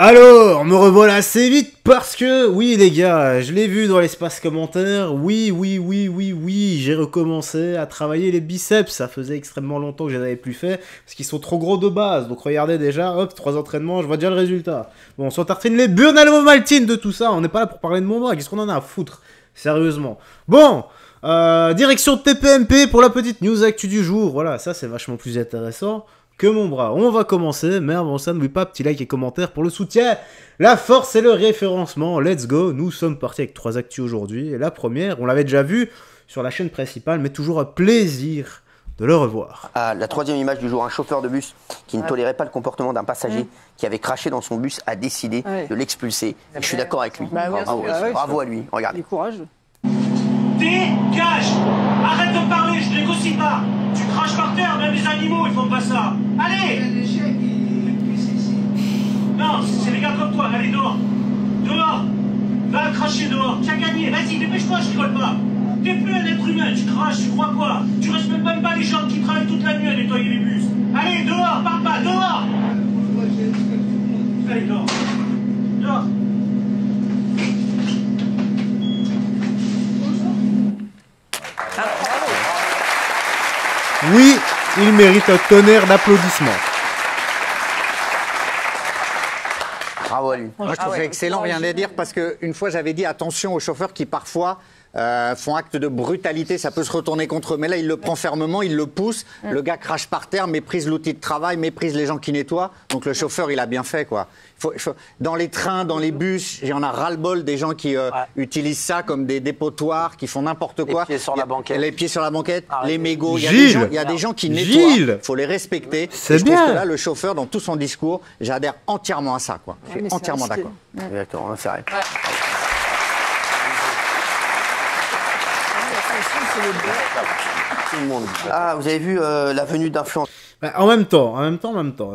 Alors, me revoilà assez vite parce que, oui les gars, je l'ai vu dans l'espace commentaire, oui, j'ai recommencé à travailler les biceps, ça faisait extrêmement longtemps que je les avais plus fait, parce qu'ils sont trop gros de base, donc regardez déjà, hop, 3 entraînements, je vois déjà le résultat. Bon, on tartine les Burnalmo-Maltine de tout ça, on n'est pas là pour parler de mon bras, qu'est-ce qu'on en a à foutre, sérieusement. Bon, direction TPMP pour la petite news actu du jour, voilà, ça c'est vachement plus intéressant que mon bras. On va commencer, mais avant ça, n'oublie pas, petit like et commentaire pour le soutien, la force et le référencement. Let's go. Nous sommes partis avec 3 actus aujourd'hui. Et la première, on l'avait déjà vu sur la chaîne principale, mais toujours un plaisir de le revoir. Ah, la troisième image du jour, un chauffeur de bus qui ne tolérait pas le comportement d'un passager qui avait craché dans son bus a décidé de l'expulser. Je suis d'accord avec lui. Bravo à lui. Regardez. Du courage. Dégage! Arrête de parler, je négocie pas! Tu craches par terre, même les animaux ils font pas ça! Allez! Non, c'est les gars comme toi, allez dehors! Dehors! Va cracher dehors, tu as gagné, vas-y, dépêche-toi, je rigole pas! T'es plus un être humain, tu craches, tu crois quoi? Tu respectes même pas les gens qui travaillent toute la nuit à nettoyer les bus! Allez, dehors, parle pas, dehors! Allez, dehors! Dehors! Oui, il mérite un tonnerre d'applaudissements. Bravo à lui. Moi, je trouve ça excellent, rien à dire, parce qu'une fois, j'avais dit attention aux chauffeurs qui, parfois, font acte de brutalité, ça peut se retourner contre eux. Mais là, il le prend fermement, il le pousse. Le gars crache par terre, méprise l'outil de travail, méprise les gens qui nettoient. Donc, le chauffeur, il a bien fait, quoi. Dans les trains, dans les bus, il y en a ras-le-bol des gens qui utilisent ça comme des dépotoirs, qui font n'importe quoi. Les pieds sur la banquette. Les pieds sur la banquette, les mégots. Gilles. Il y a des gens qui nettoient. Gilles. Il faut les respecter. C'est je trouve bien. que là, le chauffeur, dans tout son discours, j'adhère entièrement à ça, quoi. Je suis entièrement d'accord. Exactement, c'est vrai. Ah, vous avez vu la venue d'influenceurs. Bah, en même temps,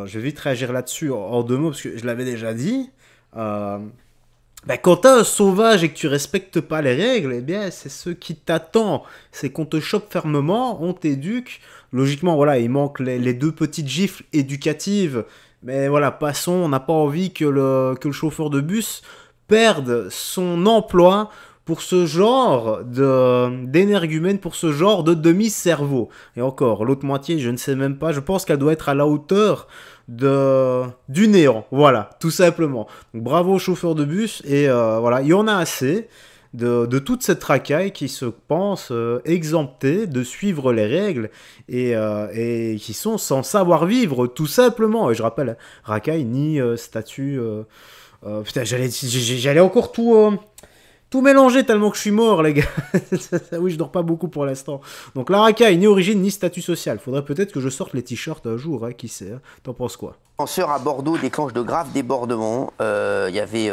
je vais vite réagir là-dessus en 2 mots, parce que je l'avais déjà dit. Quand t'as un sauvage et que tu respectes pas les règles, eh bien, c'est ce qui t'attend. C'est qu'on te chope fermement, on t'éduque. Logiquement, voilà, il manque les 2 petites gifles éducatives. Mais voilà, passons, on n'a pas envie que le chauffeur de bus perde son emploi pour ce genre d'énergumène, pour ce genre de demi-cerveau. Et encore, l'autre moitié, je ne sais même pas, je pense qu'elle doit être à la hauteur du néant. Voilà, tout simplement. Donc, bravo aux chauffeurs de bus, et voilà, il y en a assez de toute cette racaille qui se pense exemptée de suivre les règles et qui sont sans savoir-vivre, tout simplement. Et je rappelle, racaille ni statut... putain, j'allais encore tout mélanger tellement que je suis mort, les gars. Oui, je dors pas beaucoup pour l'instant. Donc la racaille, ni origine, ni statut social. Faudrait peut-être que je sorte les t-shirts un jour, hein, qui sait. Hein. T'en penses quoi? Influenceur à Bordeaux déclenche de graves débordements. Il y avait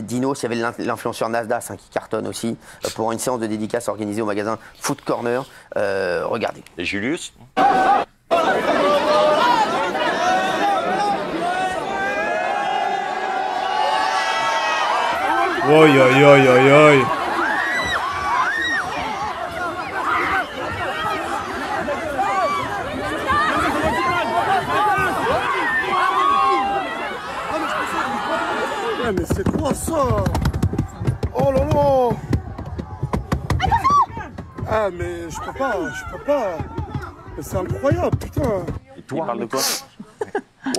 Dinos, il y avait l'influenceur Nasdaq qui cartonne aussi pour une séance de dédicace organisée au magasin Food Corner. Regardez. Et Julius? Oi, oi, oi, oi, oi. Mais c'est quoi ça? Oh là là! Ah mais je peux pas. Mais c'est incroyable, putain. Et toi, il parle de quoi?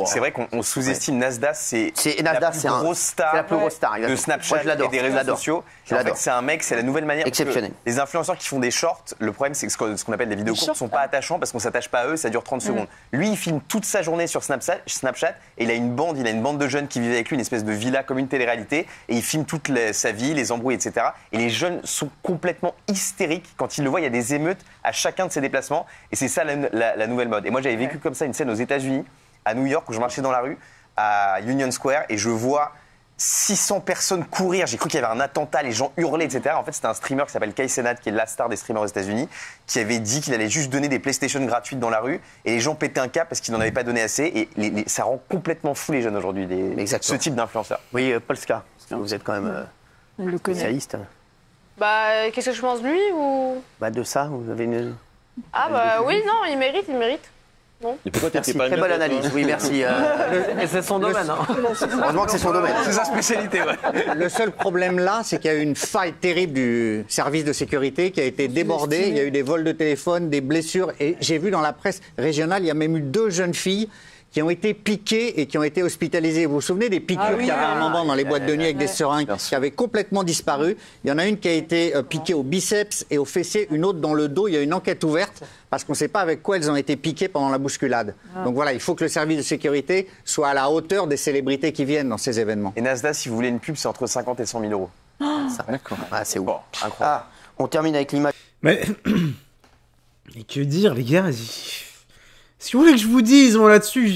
C'est vrai qu'on sous-estime Nasdaq, c'est la plus grosse star de Snapchat et des réseaux sociaux. En fait, c'est un mec, c'est la nouvelle manière. Exceptionnel. Les influenceurs qui font des shorts, le problème c'est que ce qu'on appelle des vidéos courtes ne sont pas attachants parce qu'on s'attache pas à eux, ça dure 30 secondes. Lui, il filme toute sa journée sur Snapchat et il a une bande de jeunes qui vivent avec lui, une espèce de villa comme une télé-réalité, et il filme toute sa vie, les embrouilles, etc. Et les jeunes sont complètement hystériques quand ils le voient. Il y a des émeutes à chacun de ses déplacements, et c'est ça la nouvelle mode. Et moi, j'avais vécu comme ça une scène aux États-Unis, à New York, où je marchais dans la rue, à Union Square, et je vois 600 personnes courir. J'ai cru qu'il y avait un attentat, les gens hurlaient, etc. En fait, c'était un streamer qui s'appelle Kai Cenat, qui est la star des streamers aux États-Unis, qui avait dit qu'il allait juste donner des PlayStation gratuites dans la rue, et les gens pétaient un câble parce qu'ils n'en avaient pas donné assez. Et ça rend complètement fou les jeunes aujourd'hui, ce type d'influenceurs. Oui, Polska, vous êtes quand même spécialiste. Bah, qu'est-ce que je pense de lui ou... Bah, de ça, vous avez une... Ah bah oui, non, il mérite. Et pourquoi Merci, t'étais pas très mieux, bonne toi, analyse. Oui, merci. Et c'est son domaine. Hein. Heureusement que c'est son domaine. C'est sa spécialité, ouais. Le seul problème là, c'est qu'il y a eu une faille terrible du service de sécurité qui a été débordé. Il y a eu des vols de téléphone, des blessures. Et j'ai vu dans la presse régionale, il y a même eu 2 jeunes filles qui ont été piquées et qui ont été hospitalisées. Vous vous souvenez des piqûres qu'il y avait à un moment dans les boîtes de nuit avec des seringues qui avaient complètement disparu. Il y en a une qui a été piquée au biceps et au fessier, une autre dans le dos. Il y a une enquête ouverte parce qu'on ne sait pas avec quoi elles ont été piquées pendant la bousculade. Donc voilà, il faut que le service de sécurité soit à la hauteur des célébrités qui viennent dans ces événements. Et Nasdaq, si vous voulez une pub, c'est entre 50 et 100 000 euros. D'accord. Ah, c'est ouf. Bon, incroyable. Ah, on termine avec l'image. Mais... Et que dire, les gars? Si vous voulez que je vous dise, moi, là-dessus,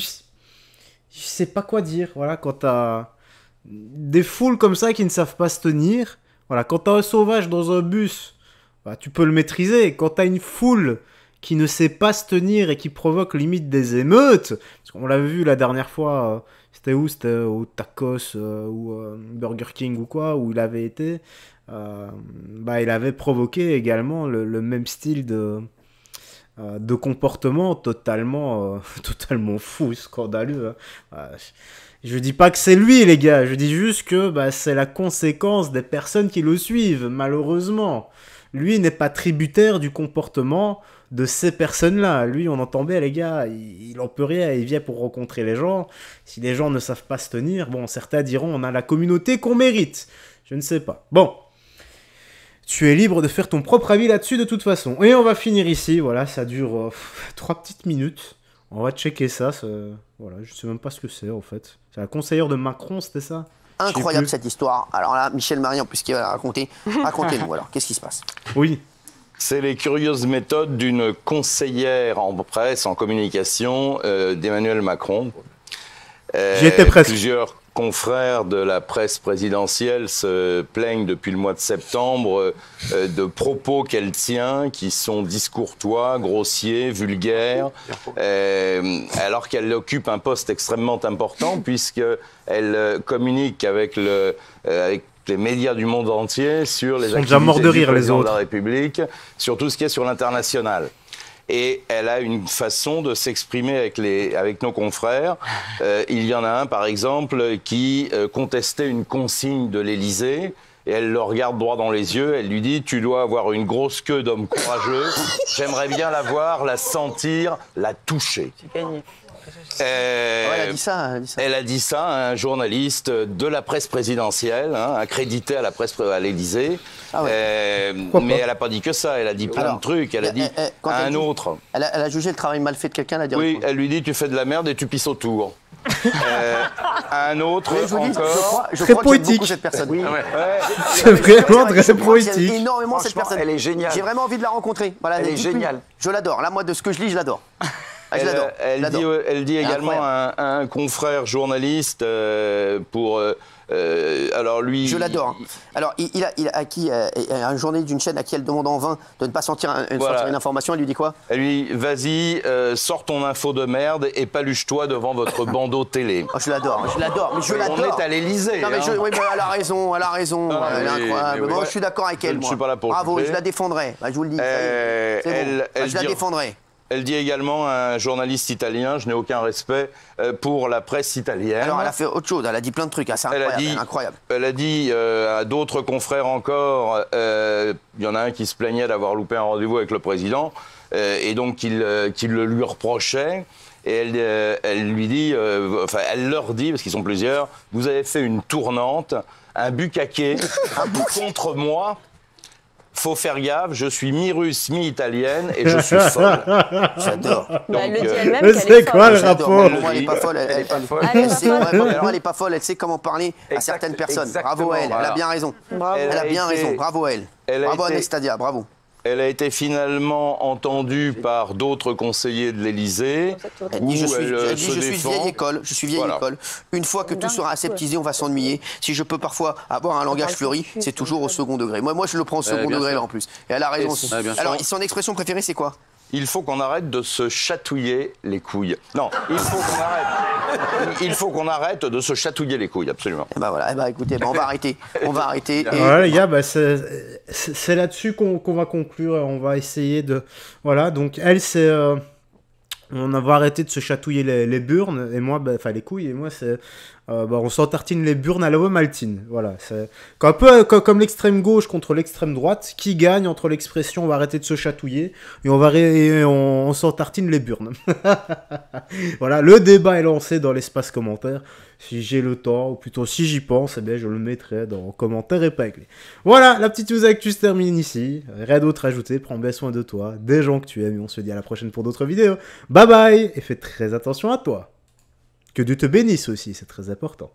je sais pas quoi dire. Voilà, quand t'as des foules comme ça qui ne savent pas se tenir, voilà, quand t'as un sauvage dans un bus, bah, tu peux le maîtriser. Quand t'as une foule qui ne sait pas se tenir et qui provoque limite des émeutes, parce qu'on l'avait vu la dernière fois, c'était où? C'était au Tacos ou Burger King ou quoi, où il avait été. Bah, il avait provoqué également le même style de comportement totalement fou, scandaleux. Hein. Je dis pas que c'est lui, les gars, je dis juste que bah, c'est la conséquence des personnes qui le suivent, malheureusement. Lui n'est pas tributaire du comportement de ces personnes-là. Lui, on entend bien, les gars, il en peut rien, il vient pour rencontrer les gens. Si les gens ne savent pas se tenir, bon, certains diront on a la communauté qu'on mérite. Je ne sais pas. Bon. Tu es libre de faire ton propre avis là-dessus de toute façon. Et on va finir ici, voilà, ça dure 3 petites minutes. On va checker ça, voilà, je sais même pas ce que c'est en fait. C'est la conseillère de Macron, c'était ça? Incroyable cette histoire. Alors là, Michel Marie, en plus, qui va la raconter. Racontez-nous alors, qu'est-ce qui se passe? Oui. C'est les curieuses méthodes d'une conseillère en presse, en communication d'Emmanuel Macron. J'y étais presque. Plusieurs confrères de la presse présidentielle se plaignent depuis le mois de septembre de propos qu'elle tient qui sont discourtois, grossiers, vulgaires, alors qu'elle occupe un poste extrêmement important puisqu'elle communique avec les médias du monde entier sur les activités du président de la République, sur tout ce qui est sur l'international. Et elle a une façon de s'exprimer avec nos confrères. Il y en a un, par exemple, qui contestait une consigne de l'Élysée. Et elle le regarde droit dans les yeux. Elle lui dit « Tu dois avoir une grosse queue d'homme courageux. J'aimerais bien la voir, la sentir, la toucher. » Elle a dit ça. Elle a dit ça à un journaliste de la presse présidentielle, hein, accrédité à la presse à l'Élysée. Ah ouais. Mais elle n'a pas dit que ça, elle a dit plein de trucs. Elle a dit à un autre. Elle a jugé le travail mal fait de quelqu'un, elle a dit. Oui, elle lui dit tu fais de la merde et tu pisses autour. À un autre encore. Je crois que j'aime beaucoup cette personne. Oui. C'est vraiment très poétique. Énormément cette personne. Elle est géniale. J'ai vraiment envie de la rencontrer. Voilà, elle est géniale. Je l'adore. Là, moi, de ce que je lis, je l'adore. Elle dit également à un confrère journaliste alors lui... Je l'adore. Alors, il a acquis un journaliste d'une chaîne à qui elle demande en vain de ne pas sortir une information. Elle lui dit quoi? Elle lui dit, vas-y, sors ton info de merde et paluche-toi devant votre bandeau télé. Oh, je l'adore. On est à l'Élysée. Non, mais oui, mais elle a raison. Elle est incroyable. Moi, je suis d'accord avec elle. Je ne suis pas là pour bravo, je la défendrai. Je vous le dis. Je la défendrai. Elle dit également à un journaliste italien, je n'ai aucun respect pour la presse italienne. Alors elle a fait autre chose, elle a dit plein de trucs, c'est incroyable. Elle a dit à d'autres confrères encore, il y en a un qui se plaignait d'avoir loupé un rendez-vous avec le président, et donc qu'il le lui reprochait. Et elle lui dit, elle leur dit, parce qu'ils sont plusieurs, vous avez fait une tournante, un bucaquet contre moi. Faut faire gaffe, je suis mi-russe, mi-italienne et je suis folle. J'adore. Elle le dit elle-même qu'elle est folle. Quoi le rapport? Elle n'est pas folle. Elle n'est pas folle, elle sait comment parler à certaines personnes. Bravo elle a bien raison. Elle a bien raison, bravo elle. Bravo Anastasia, bravo. Elle a été finalement entendue par d'autres conseillers de l'Élysée. Elle dit je suis vieille école. Une fois que tout sera aseptisé, on va s'ennuyer. Si je peux parfois avoir un langage fleuri, c'est toujours au second degré. Moi je le prends au second degré là en plus. Et elle a raison aussi. Alors son expression préférée c'est quoi? Il faut qu'on arrête de se chatouiller les couilles. Non, il faut qu'on arrête de se chatouiller les couilles, absolument. Et voilà, écoutez, on va arrêter. Voilà les gars, c'est là-dessus qu'on va conclure. On va essayer de... Voilà, donc elle c'est... on va arrêter de se chatouiller les burnes, et moi, enfin les couilles, et moi c'est... on s'entartine les burnes à la Maltine. Voilà, c'est un peu comme l'extrême gauche contre l'extrême droite, qui gagne entre l'expression on va arrêter de se chatouiller, et on s'entartine les burnes. Voilà, le débat est lancé dans l'espace commentaire. Si j'ai le temps, ou plutôt si j'y pense, eh bien, je le mettrai dans commentaire épinglé. Voilà, la petite news actu se termine ici. Rien d'autre à ajouter, prends bien soin de toi, des gens que tu aimes, et on se dit à la prochaine pour d'autres vidéos. Bye bye, et fais très attention à toi. Que Dieu te bénisse aussi, c'est très important.